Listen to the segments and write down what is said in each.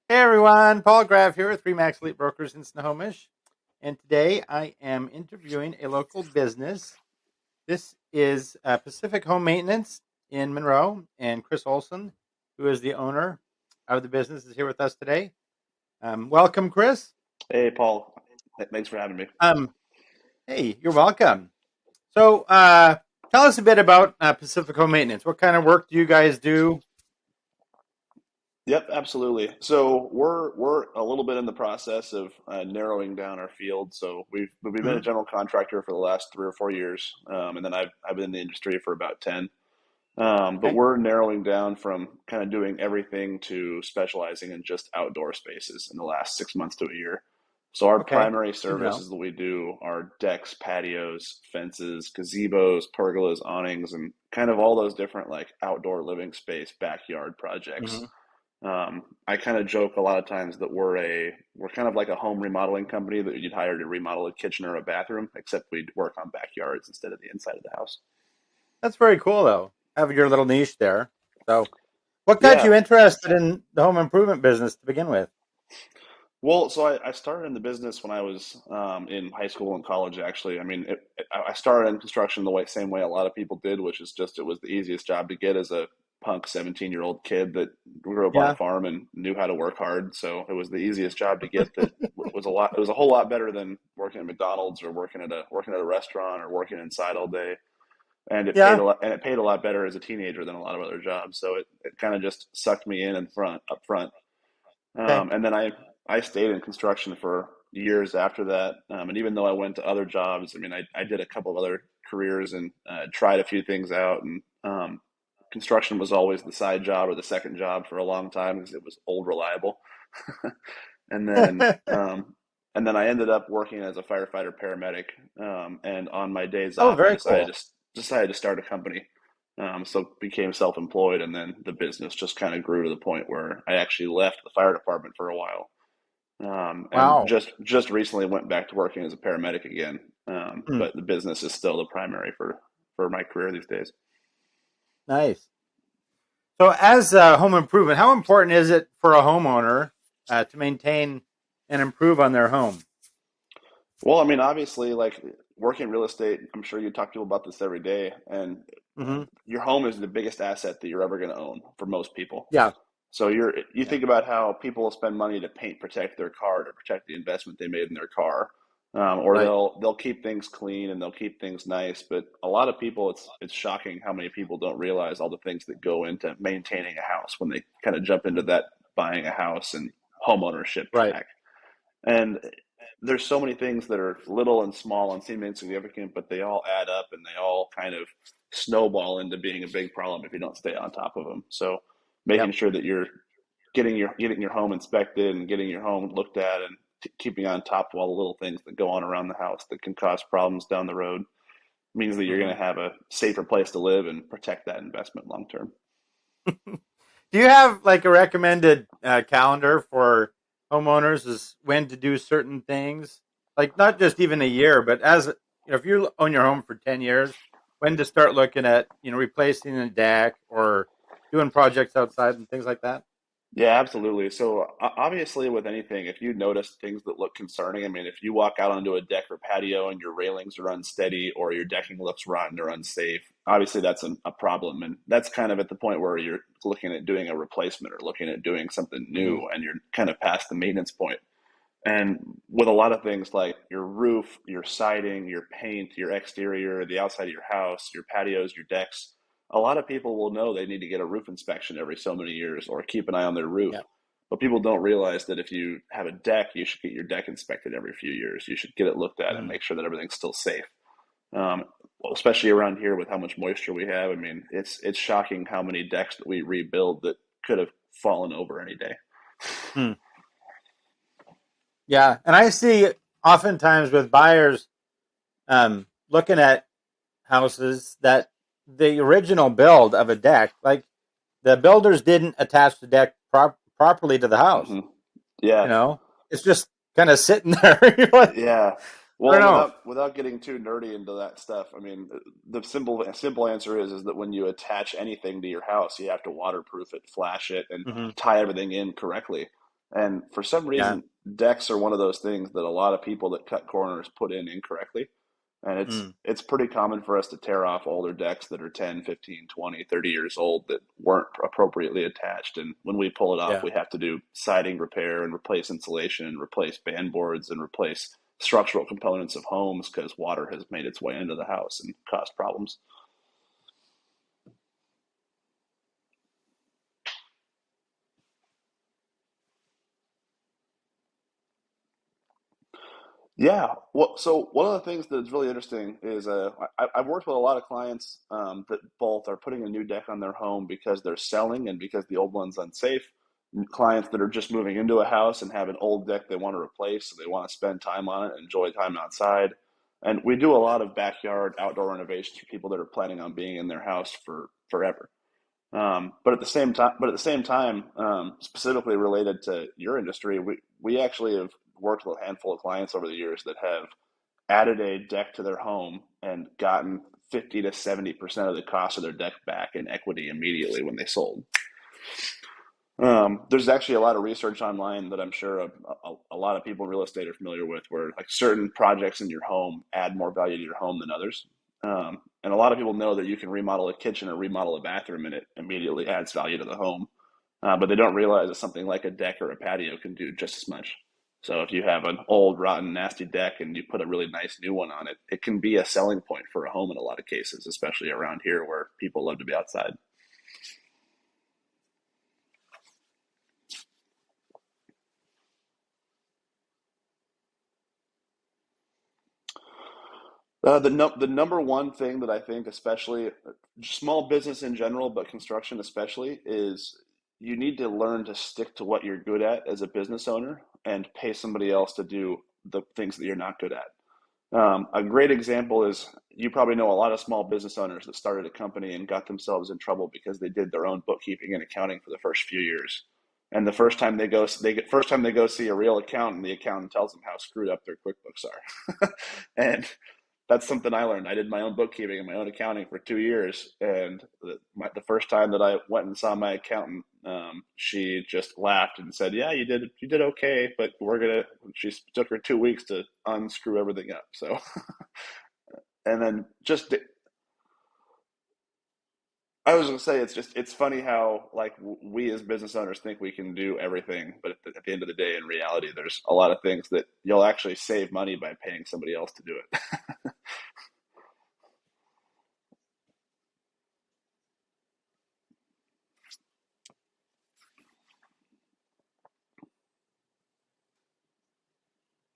Hey everyone, Paul Graff here with Remax Elite Brokers in Snohomish. And today I am interviewing a local business. This is Pacific Home Maintenance in Monroe, and Chris Olsen, who is the owner of the business, is here with us today. Welcome, Chris. Hey, Paul. Thanks for having me. Um, hey, you're welcome. So, tell us a bit about Pacific Home Maintenance. What kind of work do you guys do? Yep, absolutely. So we're a little bit in the process of narrowing down our field. So we've been a Mhm. general contractor for the last 3 or 4 years, and then I've been in the industry for about 10. But Okay. we're narrowing down from kind of doing everything to specializing in just outdoor spaces in the last 6 months to a year. So our Okay. primary Good to know. services that we do are decks, patios, fences, gazebos, pergolas, awnings, and kind of all those different like outdoor living space backyard projects. Hmm. I kind of joke a lot of times that we're kind of like a home remodeling company that you'd hire to remodel a kitchen or a bathroom, except we'd work on backyards instead of the inside of the house. That's very cool, though. Have your little niche there. So, what got Yeah. you interested in the home improvement business to begin with? Well, so I started in the business when I was in high school and college, actually. I mean, I started in construction the same way a lot of people did, which is just it was the easiest job to get as a punk 17-year-old kid that grew up on a Yeah. farm and knew how to work hard. So it was the easiest job to get that was it was a whole lot better than working at McDonald's or working at a restaurant or working inside all day. And Yeah. it paid a lot better as a teenager than a lot of other jobs. So it kind of just sucked me in up front. Okay. And then I stayed in construction for years after that. And even though I went to other jobs, I mean, I did a couple of other careers and tried a few things out. And construction was always the side job or the second job for a long time because it was old reliable. and then um, and then I ended up working as a firefighter paramedic. And on my days Oh, off, I very cool. decided to start a company. So became self-employed, and then the business just kind of grew to the point where I actually left the fire department for a while, and Wow. just recently went back to working as a paramedic again. Hmm. But the business is still the primary for my career these days. Nice. So, as a home improvement, how important is it for a homeowner to maintain and improve on their home? Well, I mean, obviously, like working real estate, I'm sure you talk to people about this every day, and Hmm. your home is the biggest asset that you're ever going to own for most people. Yeah. So you Yeah. think about how people will spend money to paint protect their car to protect the investment they made in their car, or Right. they'll keep things clean and they'll keep things nice. But a lot of people, it's shocking how many people don't realize all the things that go into maintaining a house when they kind of jump into that buying a house and home ownership Right. track. And there's so many things that are little and small and seem insignificant, but they all add up and they all kind of snowball into being a big problem if you don't stay on top of them. So making Yep. sure that you're getting your home inspected and getting your home looked at and keeping on top of all the little things that go on around the house that can cause problems down the road means that you're going Hmm. to have a safer place to live and protect that investment long term. Do you have like a recommended calendar for homeowners as when to do certain things? Like not just even a year, but as if you own your home for 10 years, when to start looking at replacing a deck or doing projects outside and things like that. Yeah, absolutely. So obviously, with anything, if you notice things that look concerning, I mean, if you walk out onto a deck or patio and your railings are unsteady or your decking looks rotten or unsafe, obviously that's a problem. And that's kind of at the point where you're looking at doing a replacement or looking at doing something Hmm. new and you're kind of past the maintenance point. And with a lot of things like your roof, your siding, your paint, your exterior, the outside of your house, your patios, your decks, a lot of people will know they need to get a roof inspection every so many years or keep an eye on their roof. Yeah. But people don't realize that if you have a deck, you should get your deck inspected every few years. You should get it looked at and Hmm. make sure that everything's still safe. Well, especially around here with how much moisture we have. I mean, it's shocking how many decks that we rebuild that could have fallen over any day. Hmm. Yeah, and I see oftentimes with buyers looking at houses that the original build of a deck, like the builders didn't attach the deck properly to the house. Hmm. You Yeah. know, it's just kind of sitting there. You're like, Yeah. I Well, don't and know. without getting too nerdy into that stuff, I mean, the simple answer is that when you attach anything to your house, you have to waterproof it, flash it, and Hmm. tie everything in correctly. And for some Yeah. reason, decks are one of those things that a lot of people that cut corners put in incorrectly. And Mm. it's pretty common for us to tear off older decks that are 10, 15, 20, 30 years old that weren't appropriately attached. And when we pull it off, Yeah. we have to do siding repair and replace insulation and replace band boards and replace structural components of homes because water has made its way into the house and caused problems. Yeah. Well, so one of the things that's really interesting is I've worked with a lot of clients that both are putting a new deck on their home because they're selling and because the old one's unsafe. Clients that are just moving into a house and have an old deck they want to replace, so they want to spend time on it, enjoy time outside. And we do a lot of backyard outdoor renovations for people that are planning on being in their house for forever. But at the same time, specifically related to your industry, we actually have worked with a handful of clients over the years that have added a deck to their home and gotten 50 to 70% of the cost of their deck back in equity immediately when they sold. There's actually a lot of research online that I'm sure a lot of people in real estate are familiar with, where like certain projects in your home add more value to your home than others. And a lot of people know that you can remodel a kitchen or remodel a bathroom, and it immediately adds value to the home. But they don't realize that something like a deck or a patio can do just as much. So if you have an old, rotten, nasty deck and you put a really nice new one on it, it can be a selling point for a home in a lot of cases, especially around here where people love to be outside. The number one thing that I think, especially small business in general, but construction especially, is you need to learn to stick to what you're good at as a business owner and pay somebody else to do the things that you're not good at. A great example is you probably know a lot of small business owners that started a company and got themselves in trouble because they did their own bookkeeping and accounting for the first few years. And the first time they go see a real accountant, the accountant tells them how screwed up their QuickBooks are. And that's something I learned. I did my own bookkeeping and my own accounting for 2 years, and the first time that I went and saw my accountant, she just laughed and said, "Yeah, you did okay, but we're gonna." She took her 2 weeks to unscrew everything up. So, and then just I was gonna say it's funny how like we as business owners think we can do everything, but at the end of the day, in reality, there's a lot of things that you'll actually save money by paying somebody else to do it.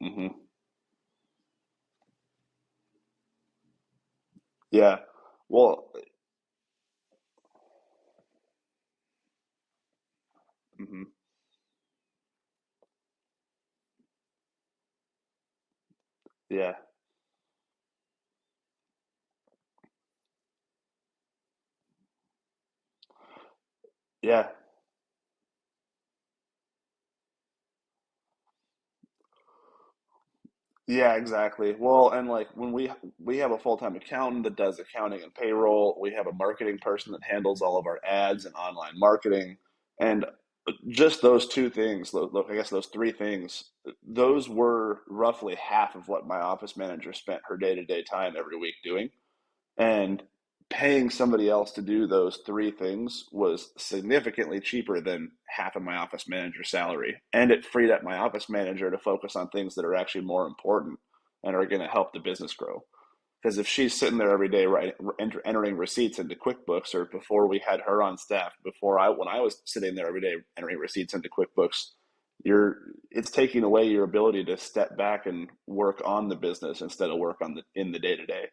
Hmm. Yeah. Well. Hmm. Yeah. Yeah. Yeah, exactly. Well, and like when we have a full-time accountant that does accounting and payroll, we have a marketing person that handles all of our ads and online marketing, and just those two things, I guess those three things, those were roughly half of what my office manager spent her day-to-day time every week doing. And paying somebody else to do those three things was significantly cheaper than half of my office manager's salary. And it freed up my office manager to focus on things that are actually more important and are going to help the business grow. Because if she's sitting there every day, right, entering receipts into QuickBooks, or before we had her on staff, when I was sitting there every day entering receipts into QuickBooks, you're it's taking away your ability to step back and work on the business instead of work on the in the day to day.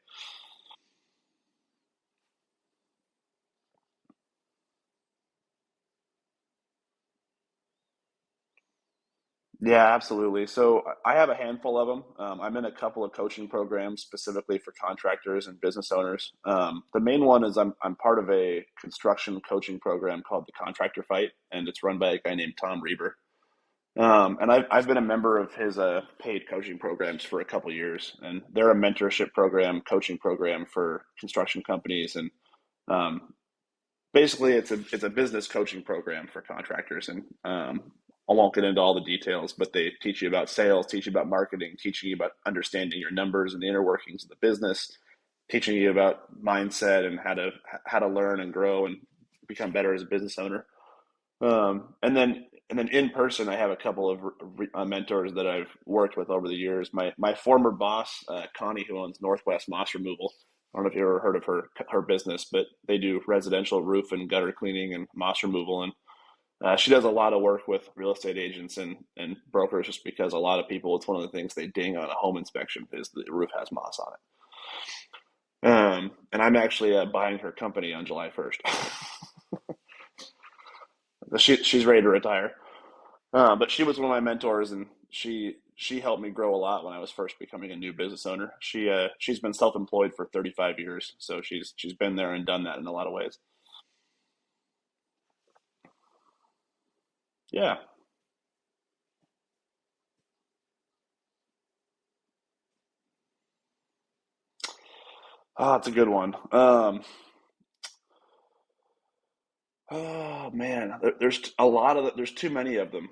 Yeah, absolutely. So I have a handful of them. I'm in a couple of coaching programs specifically for contractors and business owners. The main one is I'm part of a construction coaching program called the Contractor Fight, and it's run by a guy named Tom Reber. And I've been a member of his paid coaching programs for a couple of years, and they're a mentorship program, coaching program for construction companies, and basically it's a business coaching program for contractors, and won't get into all the details, but they teach you about sales, teach you about marketing, teaching you about understanding your numbers and the inner workings of the business, teaching you about mindset and how to learn and grow and become better as a business owner. And then in person, I have a couple of mentors that I've worked with over the years. My former boss, Connie, who owns Northwest Moss Removal. I don't know if you ever heard of her business, but they do residential roof and gutter cleaning and moss removal. And she does a lot of work with real estate agents and brokers, just because a lot of people, it's one of the things they ding on a home inspection is the roof has moss on it. And I'm actually buying her company on July 1st. She's ready to retire. But she was one of my mentors, and she helped me grow a lot when I was first becoming a new business owner. She's been self-employed for 35 years, so she's been there and done that in a lot of ways. Yeah, it's a good one. Oh man, there's a lot of there's too many of them.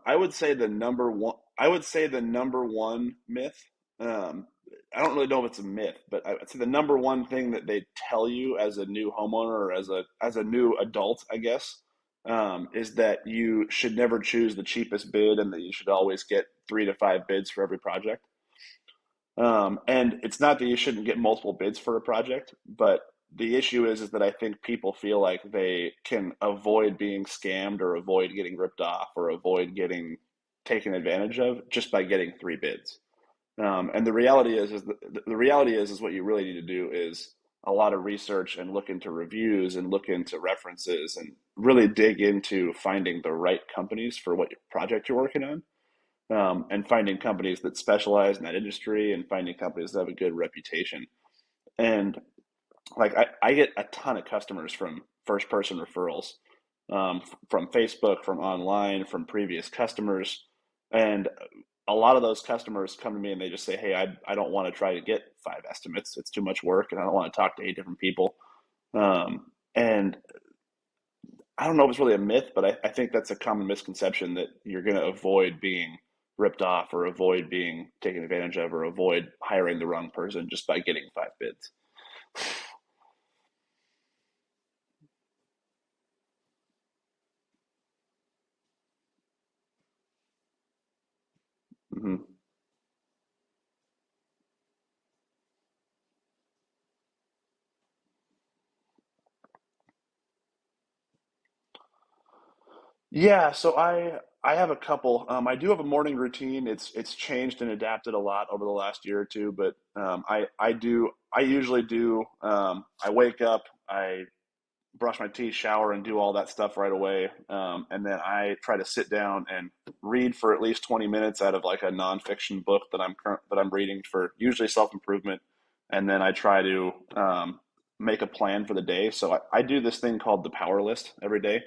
I would say the number one. I would say the number one myth. Um, I don't really know if it's a myth, but I would say the number one thing that they tell you as a new homeowner or as a new adult, I guess, is that you should never choose the cheapest bid and that you should always get 3 to 5 bids for every project. And it's not that you shouldn't get multiple bids for a project, but the issue is that I think people feel like they can avoid being scammed or avoid getting ripped off or avoid getting taken advantage of just by getting 3 bids. And the reality is the reality is what you really need to do is a lot of research and look into reviews and look into references and really dig into finding the right companies for what project you're working on, and finding companies that specialize in that industry and finding companies that have a good reputation. And like I get a ton of customers from first person referrals, from Facebook, from online, from previous customers. And a lot of those customers come to me and they just say, hey, I don't want to try to get 5 estimates. It's too much work and I don't want to talk to 8 different people. And I don't know if it's really a myth, but I think that's a common misconception that you're going to avoid being ripped off or avoid being taken advantage of or avoid hiring the wrong person just by getting 5 bids. Hmm. Yeah, so I have a couple. I do have a morning routine. It's changed and adapted a lot over the last year or two, but I usually do. I wake up, I brush my teeth, shower, and do all that stuff right away. And then I try to sit down and read for at least 20 minutes out of like a nonfiction book that I'm reading for usually self improvement. And then I try to make a plan for the day. So I do this thing called the power list every day.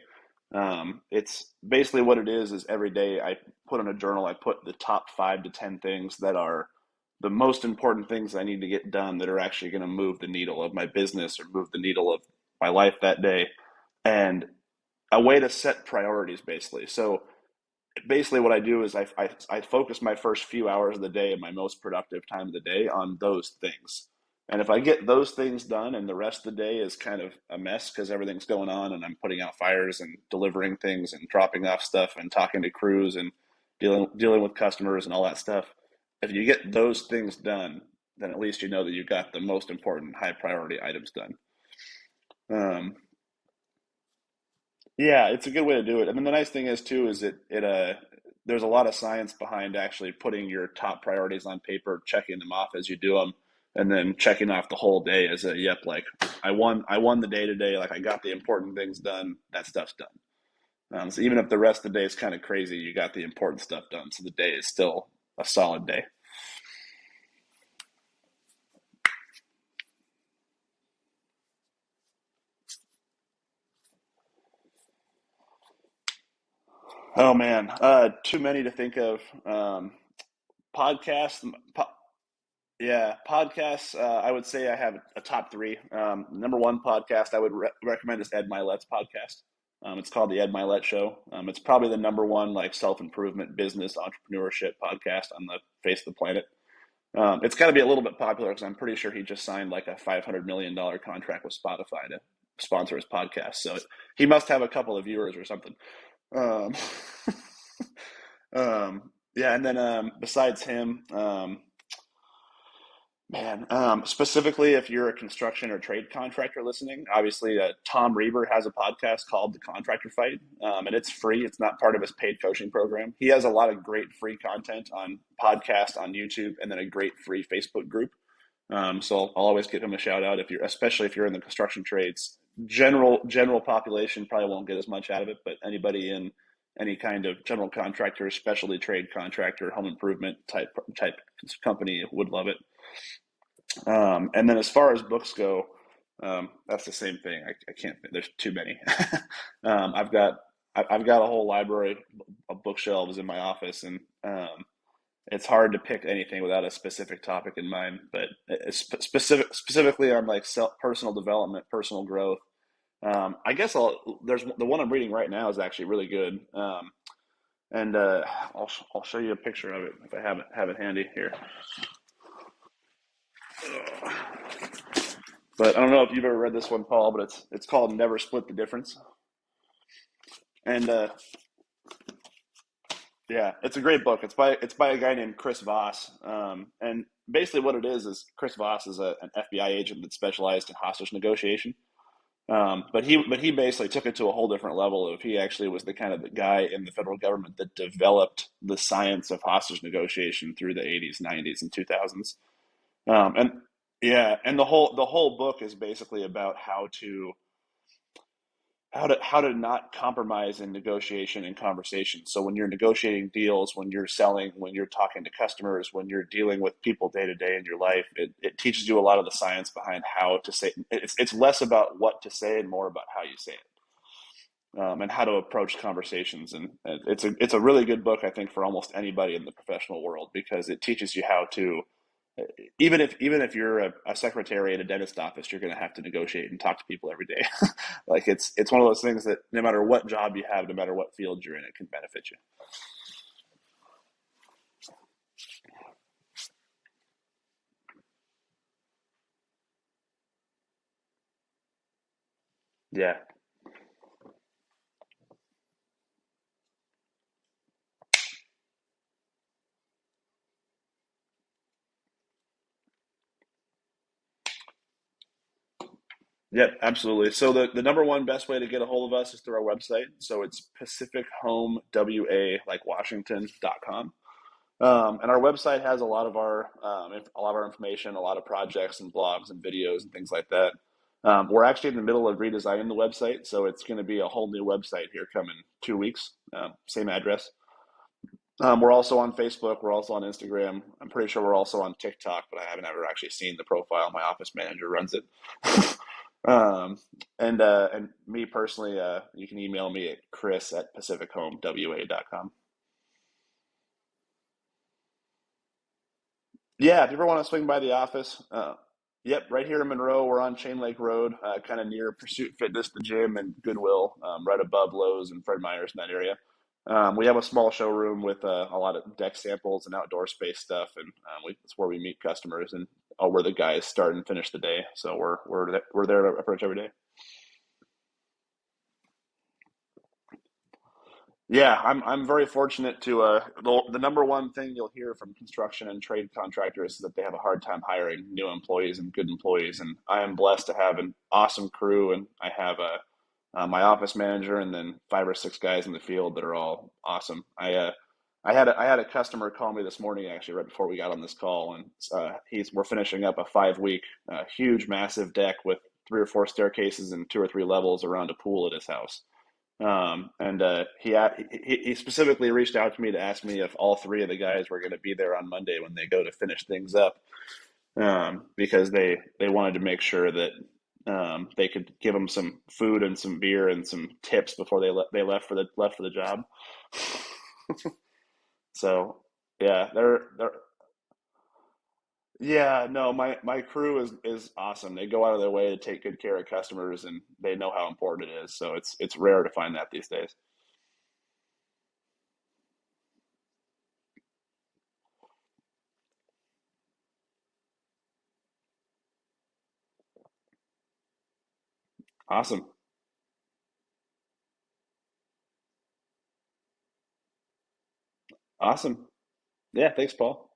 It's basically what it is every day I put in a journal, I put the top 5 to 10 things that are the most important things I need to get done that are actually going to move the needle of my business or move the needle of my life that day, and a way to set priorities basically. So basically what I do is I focus my first few hours of the day and my most productive time of the day on those things. And if I get those things done and the rest of the day is kind of a mess because everything's going on and I'm putting out fires and delivering things and dropping off stuff and talking to crews and dealing with customers and all that stuff, if you get those things done, then at least you know that you got the most important high priority items done. Um, Yeah, it's a good way to do it. And then the nice thing is too is it there's a lot of science behind actually putting your top priorities on paper, checking them off as you do them, and then checking off the whole day as a yep, like I won the day today, like I got the important things done, that stuff's done. So even if the rest of the day is kind of crazy, you got the important stuff done, so the day is still a solid day. Oh man, too many to think of. Podcasts. Yeah, podcasts. I would say I have a top 3. Number one podcast I would recommend is Ed Mylett's podcast. It's called the Ed Mylett Show. It's probably the number one like self improvement business entrepreneurship podcast on the face of the planet. It's got to be a little bit popular because I'm pretty sure he just signed like a $500 million contract with Spotify to sponsor his podcast. So he must have a couple of viewers or something. Um, yeah, and then besides him, specifically if you're a construction or trade contractor listening, obviously Tom Reber has a podcast called The Contractor Fight, and it's free. It's not part of his paid coaching program. He has a lot of great free content on podcast on YouTube, and then a great free Facebook group. So I'll always give him a shout out if you're, especially if you're in the construction trades. General population probably won't get as much out of it, but anybody in any kind of general contractor, specialty trade contractor, home improvement type company would love it. And then as far as books go, that's the same thing. I can't. There's too many. I've got a whole library of bookshelves in my office, and it's hard to pick anything without a specific topic in mind. But specifically on like personal development, personal growth. I guess there's the one I'm reading right now is actually really good. And I'll show you a picture of it if I have it handy here. But I don't know if you've ever read this one, Paul, but it's called Never Split the Difference. And yeah, it's a great book. It's by a guy named Chris Voss. And basically what it is Chris Voss is an FBI agent that specialized in hostage negotiation. But he basically took it to a whole different level. Of he actually was the kind of the guy in the federal government that developed the science of hostage negotiation through the 80s, 90s, and 2000s. And yeah, and the whole book is basically about how to not compromise in negotiation and conversation. So when you're negotiating deals, when you're selling, when you're talking to customers, when you're dealing with people day to day in your life, it teaches you a lot of the science behind how to say. It's less about what to say and more about how you say it, and how to approach conversations. And it's a really good book, I think, for almost anybody in the professional world, because it teaches you how to, even if you're a secretary at a dentist office, you're going to have to negotiate and talk to people every day. Like it's one of those things that no matter what job you have, no matter what field you're in, it can benefit you. Yeah. Yep, absolutely. So the number one best way to get a hold of us is through our website. So it's Pacific Home WA like Washington.com. And our website has a lot of our information, a lot of projects and blogs and videos and things like that. We're actually in the middle of redesigning the website, so it's going to be a whole new website here coming 2 weeks. Same address. We're also on Facebook. We're also on Instagram. I'm pretty sure we're also on TikTok, but I haven't ever actually seen the profile. My office manager runs it. And me personally, you can email me at chris@pacifichomewa.com. Yeah, if you ever want to swing by the office, yep, right here in Monroe, we're on Chain Lake Road, kind of near Pursuit Fitness, the gym, and Goodwill, right above Lowe's and Fred Meyer's in that area. We have a small showroom with a lot of deck samples and outdoor space stuff, and it's where we meet customers and where the guys start and finish the day. So we're there to approach every day. Yeah, I'm very fortunate to the number one thing you'll hear from construction and trade contractors is that they have a hard time hiring new employees and good employees, and I am blessed to have an awesome crew, and I have my office manager and then 5 or 6 guys in the field that are all awesome. I had a customer call me this morning actually right before we got on this call, and we're finishing up a 5 week huge massive deck with 3 or 4 staircases and 2 or 3 levels around a pool at his house. And he specifically reached out to me to ask me if all 3 of the guys were going to be there on Monday when they go to finish things up, because they wanted to make sure that they could give them some food and some beer and some tips before they left for the job. So yeah, they're Yeah, no, my crew is awesome. They go out of their way to take good care of customers, and they know how important it is. So it's rare to find that these days. Awesome. Awesome. Yeah, thanks, Paul.